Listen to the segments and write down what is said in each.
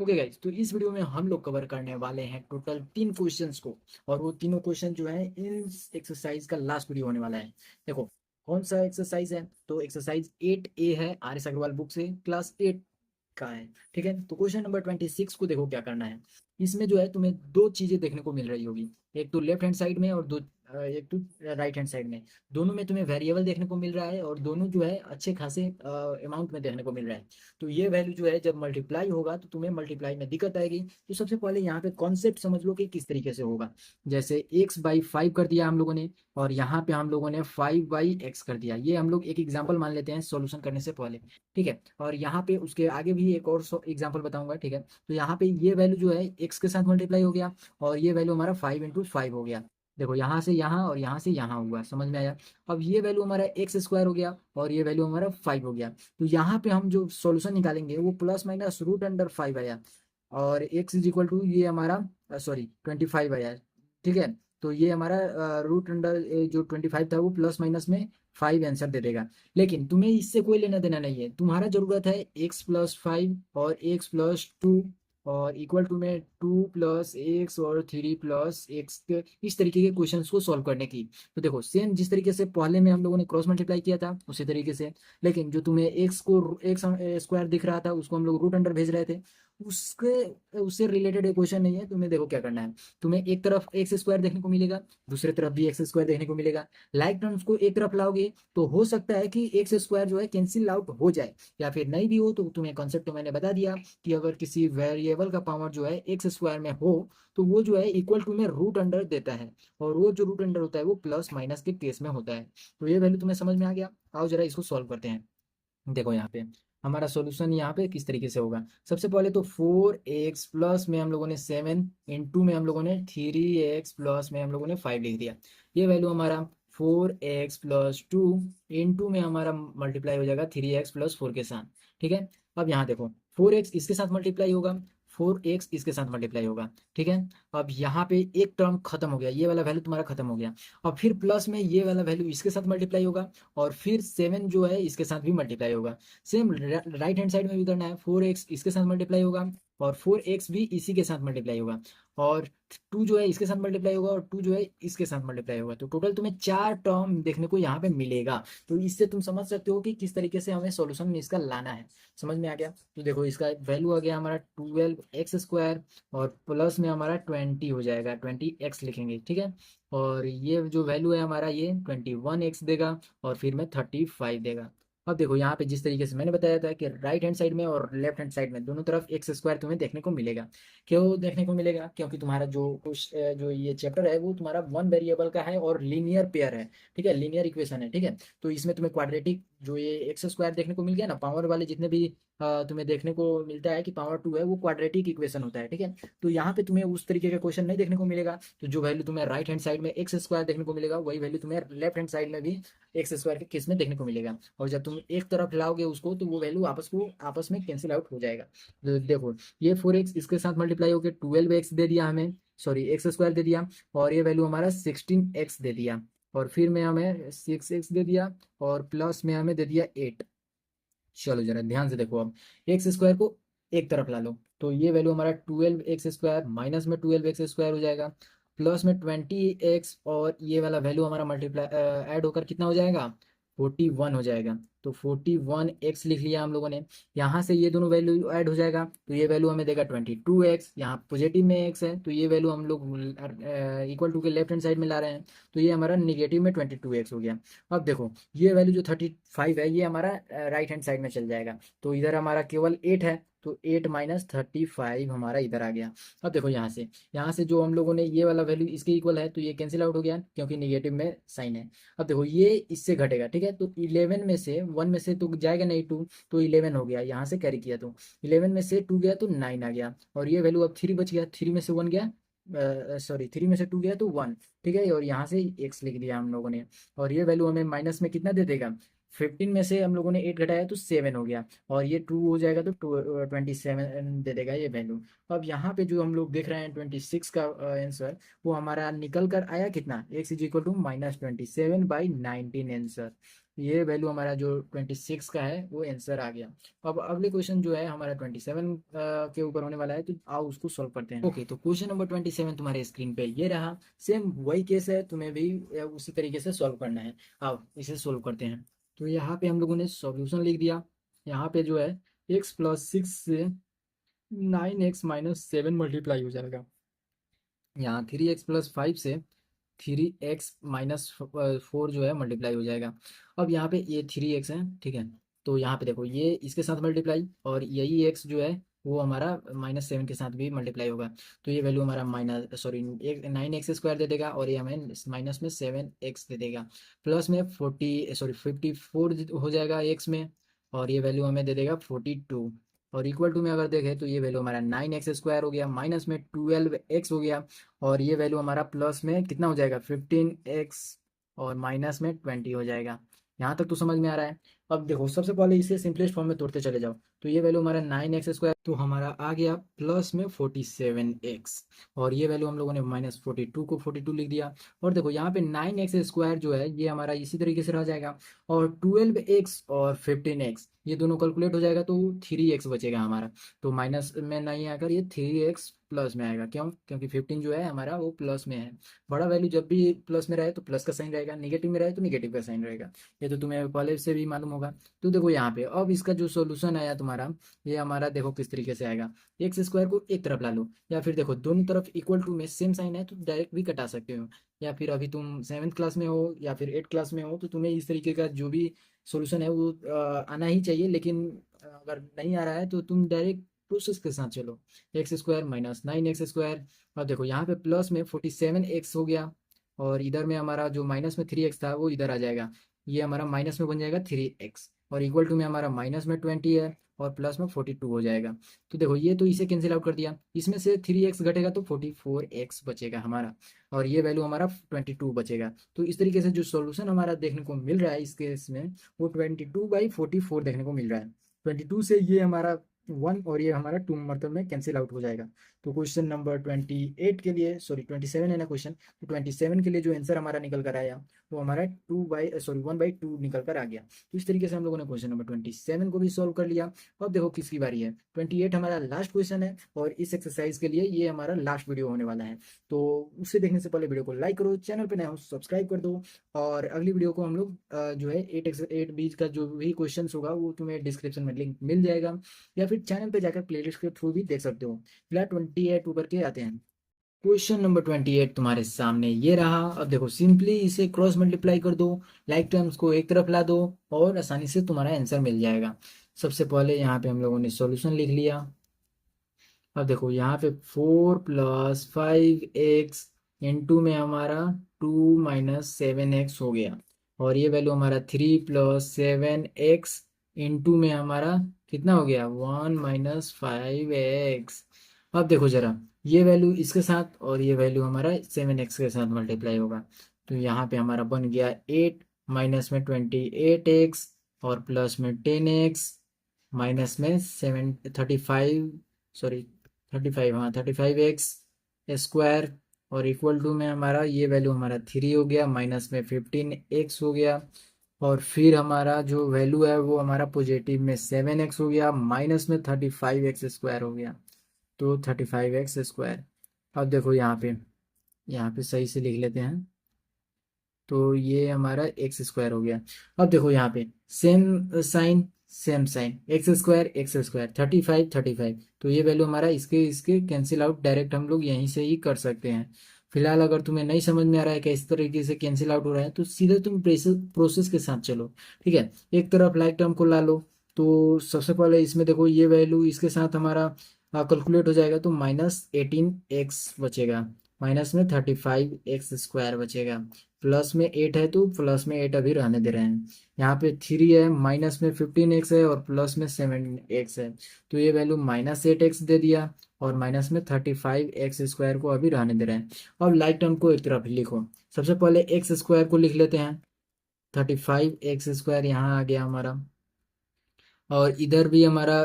Okay guys, तो इस video में हम लोग कवर करने वाले हैं टोटल 3 क्वेश्चंस को। और वो तीनों क्वेश्चन जो है इन एक्सरसाइज का लास्ट वीडियो होने वाला है। देखो कौन सा एक्सरसाइज है, तो एक्सरसाइज 8A है, आर एस अग्रवाल बुक से, क्लास 8 का है। ठीक है, तो क्वेश्चन नंबर 26 को देखो क्या करना है। इसमें जो है तुम्हें दो चीजें देखने को मिल रही होगी, एक तो लेफ्ट हैंड साइड में और एक तो राइट हैंड साइड में। दोनों में तुम्हें वेरिएबल देखने को मिल रहा है और दोनों जो है अच्छे खासे अमाउंट में देखने को मिल रहा है। तो ये वैल्यू जो है जब मल्टीप्लाई होगा तो तुम्हें मल्टीप्लाई में दिक्कत आएगी। तो सबसे पहले यहाँ पे कॉन्सेप्ट समझ लो कि किस तरीके से होगा। जैसे x/5 कर दिया हम लोगों ने, और यहाँ पे हम लोगों ने 5/x कर दिया। ये हम लोग एक एग्जाम्पल मान लेते हैं सॉल्यूशन करने से पहले। ठीक है, और यहाँ पे उसके आगे भी एक और एग्जाम्पल बताऊंगा। ठीक है, तो यहाँ पे ये वैल्यू जो है x के साथ मल्टीप्लाई हो गया, और ये वैल्यू हमारा 5 × 5 हो गया। देखो यहाँ से यहाँ और यहाँ से यहाँ हुआ, समझ में आया। अब ये वैल्यू हमारा x² हो गया और ये वैल्यू हमारा 5 हो गया। तो यहाँ पे हम जो सॉल्यूशन निकालेंगे वो ±√5 आया, और x = ये हमारा सॉरी 25 आया। ठीक है, तो ये हमारा जो 25 था वो प्लस माइनस में 5 आंसर दे देगा। लेकिन तुम्हें इससे कोई लेना देना नहीं है, तुम्हारा जरूरत है x+5 और x+2 और इक्वल टू में 2+x और 3+x के इस तरीके के क्वेश्चंस को सॉल्व करने की। तो देखो सेम जिस तरीके से पहले में हम लोगों ने क्रॉस मल्टीप्लाई किया था उसी तरीके से, लेकिन जो तुम्हें x² दिख रहा था उसको हम लोग रूट अंडर भेज रहे थे। उसके उससे रिलेटेड एक क्वेश्चन नहीं है। तुम्हें देखो क्या करना है, तुम्हें एक तरफ x² देखने को मिलेगा, दूसरी तरफ भी x² देखने को मिलेगा। लाइक टर्म्स को एक तरफ लाओगे तो हो सकता है कि x² जो है कैंसिल आउट हो जाए, या फिर नहीं भी हो। तो तुम्हें कॉन्सेप्ट तो मैंने बता दिया कि अगर किसी वेरिएबल का पावर जो है x² में हो तो वो जो है इक्वल टू में रूट अंडर देता है, और वो जो रूट अंडर होता है वो प्लस माइनस के केस में होता है। तो ये वैल्यू तुम्हें समझ में आ गया। आओ जरा इसको सॉल्व करते हैं। देखो यहाँ पे हमारा सॉल्यूशन यहाँ पे किस तरीके से होगा। सबसे पहले तो 4x प्लस में हम लोगों ने 7 इंटू में हम लोगों ने 3x प्लस में हम लोगों ने 5 लिख दिया। ये वैल्यू हमारा 4x+2 इंटू में हमारा मल्टीप्लाई हो जाएगा 3x+4 के साथ। ठीक है, अब यहाँ देखो 4x इसके साथ मल्टीप्लाई होगा, 4x इसके साथ मल्टीप्लाई होगा। ठीक है, अब यहाँ पे एक टर्म खत्म हो गया, ये वाला वैल्यू तुम्हारा खत्म हो गया। अब फिर प्लस में ये वाला वैल्यू इसके साथ मल्टीप्लाई होगा, और फिर 7 जो है इसके साथ भी मल्टीप्लाई होगा। सेम राइट हैंड साइड में भी करना है, 4x इसके साथ मल्टीप्लाई होगा और 4x भी इसी के साथ मल्टीप्लाई होगा, और 2 जो है इसके साथ मल्टीप्लाई होगा और 2 जो है इसके साथ मल्टीप्लाई होगा। तो टोटल तुम्हें 4 टर्म देखने को यहाँ पे मिलेगा। तो इससे तुम समझ सकते हो कि किस तरीके से हमें सॉल्यूशन में इसका लाना है। समझ में आ गया। तो देखो इसका वैल्यू आ गया हमारा 12x² और प्लस में हमारा 20 हो जाएगा, 20x लिखेंगे। ठीक है, और ये जो वैल्यू है हमारा ये 21x देगा, और फिर में 35 देगा। अब देखो यहाँ पे जिस तरीके से मैंने बताया था कि राइट हैंड साइड में और लेफ्ट हैंड साइड में दोनों तरफ x² तुम्हें देखने को मिलेगा। क्यों देखने को मिलेगा? क्योंकि तुम्हारा जो ये चैप्टर है वो तुम्हारा वन वेरिएबल का है और लीनियर पेयर है। ठीक है, लीनियर इक्वेशन है। ठीक है, तो इसमें तुम्हें क्वाड्रेटिक जो ये x² देखने को मिल गया ना, पावर वाले जितने भी तुम्हें देखने को मिलता है कि पावर 2 है वो क्वाड्रेटिक इक्वेशन होता है। ठीक है, तो यहाँ पे तुम्हें उस तरीके का क्वेश्चन नहीं देखने को मिलेगा। तो जो वैल्यू तुम्हें राइट हैंड साइड में x² देखने को मिलेगा वही वैल्यू तुम्हें लेफ्ट हैंड साइड में भी x² के केस में देखने को मिलेगा। और जब तुम एक तरफ लाओगे उसको तो वो वैल्यू आपस में कैंसिल आउट हो जाएगा। तो देखो ये 4x इसके साथ मल्टीप्लाई होकर 12x दे दिया हमें, सॉरी x² दे दिया, और ये वैल्यू हमारा 16x दे दिया, और फिर में हमें 6x दे दिया, और प्लस में हमें दे दिया 8। चलो जरा ध्यान से देखो, अब x² को एक तरफ ला लो तो ये वैल्यू हमारा 12x² माइनस में 12x² हो जाएगा, प्लस में 20x, और ये वाला वैल्यू हमारा मल्टीप्लाई ऐड होकर कितना हो जाएगा, 41 हो जाएगा। तो 41x लिख लिया हम लोगों ने। यहाँ से ये दोनों वैल्यू ऐड हो जाएगा तो ये वैल्यू हमें देगा 22x। यहाँ पॉजिटिव में x है तो ये वैल्यू हम लोग इक्वल टू के लेफ्ट हैंड साइड में ला रहे हैं, तो ये हमारा निगेटिव में 22x हो गया। अब देखो ये वैल्यू जो 35 है ये हमारा राइट हैंड साइड में चल जाएगा, तो इधर हमारा केवल 8 है, तो 8 माइनस 35 हमारा इधर आ गया। अब देखो यहाँ से जो हम लोगों ने ये वाला वैल्यू इसके इक्वल है तो ये कैंसिल आउट हो गया क्योंकि निगेटिव में साइन है। अब देखो ये इससे घटेगा। ठीक है, तो 11 में से 1 में से तो जाएगा नहीं 2, तो 11 हो गया, यहाँ से कैरी किया तो 11 में से 2 गया तो 9 आ गया, और ये वैल्यू अब 3 बच गया, 3 में से 1 गया, सॉरी 3 में से 2 गया तो 1। ठीक है, और यहाँ से x लिख दिया हम लोगों ने, और ये वैल्यू हमें माइनस में कितना दे देगा, 15 में से हम लोगों ने 8 घटाया तो 7 हो गया, और ये 2 हो जाएगा तो 27 दे देगा ये वैल्यू। अब यहाँ पे जो हम लोग देख रहे हैं 26 का आंसर, वो हमारा निकल कर आया कितना, x = -27/19 आंसर। ये वैल्यू हमारा जो 26 का है वो आंसर आ गया। अब अगले क्वेश्चन जो है हमारा 27 के ऊपर होने वाला है, तो आओ उसको सॉल्व करते हैं। ओके, तो क्वेश्चन नंबर 27 तुम्हारे स्क्रीन पे ये रहा। सेम वही केस है, तुम्हें भी उसी तरीके से सॉल्व करना है। आओ इसे सॉल्व करते हैं। तो यहाँ पे हम लोगों ने सॉल्यूशन लिख दिया। यहाँ पे जो है x+6 से 9x-7 मल्टीप्लाई हो जाएगा। यहाँ 3x+5 से 3x-4 जो है मल्टीप्लाई हो जाएगा। अब यहाँ पे ये 3x है, ठीक है। तो यहाँ पे देखो ये इसके साथ मल्टीप्लाई, और यही x जो है वो हमारा -7 के साथ भी मल्टीप्लाई होगा। तो ये वैल्यू हमारा 9x² दे देगा, और ये हमें माइनस में 7x दे देगा। प्लस में 54 हो जाएगा x में, और ये वैल्यू हमें दे देगा 42। और इक्वल टू में अगर देखें तो ये वैल्यू हमारा 9x² हो गया, माइनस में 12x हो गया, और ये वैल्यू हमारा प्लस में कितना हो जाएगा 15x, और माइनस में 20 हो जाएगा। यहाँ तक तो समझ में आ रहा है। अब देखो सबसे पहले इसे सिंपलेस्ट फॉर्म में तोड़ते चले जाओ। तो ये वैल्यू हमारा 9x² तो हमारा आ गया प्लस में 47x, और ये वैल्यू हम लोगों ने -42 को 42 लिख दिया। और देखो यहाँ पे 9x² जो है ये हमारा इसी तरीके से रह जाएगा, और 12x और 15x ये दोनों कैलकुलेट हो जाएगा, तो 3x बचेगा हमारा। तो माइनस में नहीं आकर ये 3x प्लस में आएगा। क्यों? क्योंकि 15 जो है हमारा वो प्लस में है। बड़ा वैल्यू जब भी प्लस में रहे तो प्लस का साइन रहेगा, निगेटिव में रहे तो निगेटिव का साइन रहेगा। ये तो तुम्हें पहले से भी मालूम होगा। तो देखो यहाँ पे अब इसका जो सॉल्यूशन आया तुम्हारा, ये हमारा देखो किस तरीके से आएगा। x² को एक तरफ ला लो, या फिर देखो दोनों तरफ इक्वल टू में सेम साइन है तो डायरेक्ट भी कटा सकते हो। या फिर अभी तुम 7th क्लास में हो या फिर 8th क्लास में हो, तो तुम्हें इस तरीके का जो भी सॉल्यूशन है वो आना ही चाहिए। लेकिन अगर नहीं आ रहा है तो तुम डायरेक्ट प्रोसेस के साथ चलो। x² -9x²। अब देखो यहाँ पे प्लस में 47x हो गया, और इधर में हमारा जो माइनस में 3x था वो इधर आ जाएगा। ये हमारा माइनस में बन जाएगा 3x, और इक्वल टू में हमारा माइनस में 20 है, और प्लस में 42 हो जाएगा। तो देखो ये तो इसे कैंसिल आउट कर दिया, इसमें से 3x घटेगा तो 44x बचेगा हमारा, और ये वैल्यू हमारा 22 बचेगा। तो इस तरीके से जो सॉल्यूशन हमारा देखने को मिल रहा है इस केस में, वो 22/44 देखने को मिल रहा है। 22 से ये हमारा 1 और ये हमारा 2 मतलब में कैंसिल आउट हो जाएगा। तो क्वेश्चन नंबर 28 के लिए, सॉरी 27 है ना क्वेश्चन, तो 27 के लिए जो आंसर हमारा निकल कर आया वो हमारा 1/2 निकल कर आ गया। तो इस तरीके से हम लोगों ने क्वेश्चन नंबर 27 को भी सॉल्व कर लिया। अब देखो किसकी बारी है। 28 हमारा लास्ट क्वेश्चन है, और इस एक्सरसाइज के लिए ये हमारा लास्ट वीडियो होने वाला है। तो उसे देखने से पहले वीडियो को लाइक करो, चैनल पे नए हो सब्सक्राइब कर दो, और अगली वीडियो को हम लोग जो है 8 बीच का जो भी क्वेश्चन होगा वो तुम्हें डिस्क्रिप्शन में लिंक मिल जाएगा, या फिर चैनल पे जाकर प्लेलिस्ट के थ्रू भी देख सकते हो। फिलहाल 28 ऊपर के आते हैं। क्वेश्चन नंबर 28 तुम्हारे सामने ये रहा। अब देखो सिंपली इसे क्रॉस मल्टीप्लाई कर दो, लाइक टर्म्स को एक तरफ ला दो, और आसानी से तुम्हारा आंसर मिल जाएगा। सबसे पहले यहाँ पे हम लोगों ने सॉल्यूशन लिख लिया। अब देखो यहाँ पे 4+5x इंटू में हमारा 2 - 7x हो गया, और ये वैल्यू हमारा 3+7x इंटू में हमारा कितना हो गया 1 - 5x। अब देखो जरा, ये वैल्यू इसके साथ और ये वैल्यू हमारा 7x के साथ मल्टीप्लाई होगा। तो यहाँ पे हमारा बन गया 8, माइनस में 28x, और प्लस में 10x, माइनस में 35, सॉरी 35, हाँ 35x² और इक्वल टू में हमारा ये वैल्यू हमारा 3 हो गया, माइनस में 15x हो गया, और फिर हमारा जो वैल्यू है वो हमारा पॉजिटिव में 7x हो गया, माइनस में 35x² हो गया। तो 35x²। अब देखो यहाँ पे सही से लिख लेते हैं। तो ये हमारा x² हो गया। अब देखो यहाँ पे same sign same sign, x² 35 तो ये वैल्यू हमारा इसके इसके कैंसिल आउट डायरेक्ट हम लोग यहीं से ही कर सकते हैं। फिलहाल अगर तुम्हें नहीं समझ में आ रहा है कि इस तरीके से कैंसिल आउट हो रहा है, तो सीधे तुम प्रोसेस के साथ चलो। ठीक है, एक तरफ लाइक टर्म को ला लो। तो सबसे पहले इसमें देखो ये वैल्यू इसके साथ हमारा कैलकुलेट हो जाएगा, तो -18x बचेगा, माइनस में 35x² बचेगा, प्लस में 8 है तो प्लस में 8 अभी रहने दे रहे हैं। यहाँ पे 3 है, माइनस में 15x है, और प्लस में 7x है, तो ये वैल्यू -8x दे दिया, और माइनस में 35x² को अभी रहने दे रहे हैं। अब लाइक टर्म को एक तरफ लिखो। सबसे पहले x² को लिख लेते हैं। 35x² यहाँ आ गया हमारा, और इधर भी हमारा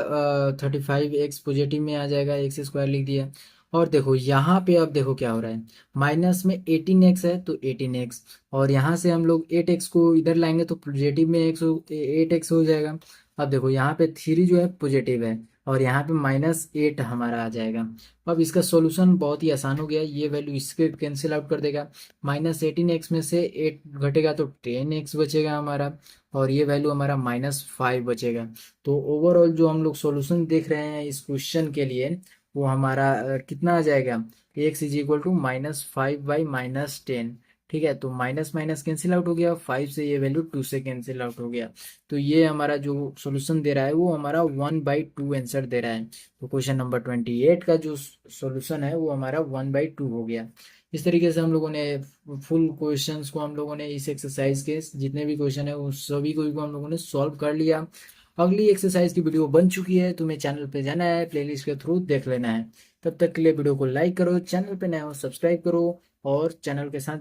35x पॉजिटिव में आ जाएगा, x² लिख दिया। और देखो यहाँ पे अब देखो क्या हो रहा है, माइनस में 18x है तो 18x, और यहाँ से हम लोग 8x को इधर लाएंगे तो पॉजिटिव में 8x हो जाएगा। अब देखो यहाँ पे 3 जो है पॉजिटिव है, और यहाँ पे -8 हमारा आ जाएगा। अब इसका सॉल्यूशन बहुत ही आसान हो गया, ये वैल्यू इसके कैंसिल आउट कर देगा, -18x में से 8 घटेगा तो 10x बचेगा हमारा, और ये वैल्यू हमारा -5 बचेगा। तो ओवरऑल जो हम लोग सॉल्यूशन देख रहे हैं इस क्वेश्चन के लिए, वो हमारा कितना आ जाएगा, एक्स इज इक्वल टू -5/-10। ठीक है, तो माइनस माइनस कैंसिल आउट हो गया, 5 से ये वैल्यू 2 से कैंसिल आउट हो गया। तो ये हमारा जो सॉल्यूशन दे रहा है वो हमारा 1/2 आंसर दे रहा है। तो क्वेश्चन नंबर 28 का जो सॉल्यूशन है वो हमारा 1/2 हो गया। इस तरीके से हम लोगों ने फुल क्वेश्चंस को हम लोगों ने इस एक्सरसाइज के जितने भी क्वेश्चन है उस सभी को हम लोगों ने सॉल्व कर लिया। अगली एक्सरसाइज की वीडियो बन चुकी है, तुम्हें चैनल पे जाना है, प्लेलिस्ट के थ्रू देख लेना है। तब तक के लिए वीडियो को लाइक करो, चैनल पे नए हो सब्सक्राइब करो, और चैनल के साथ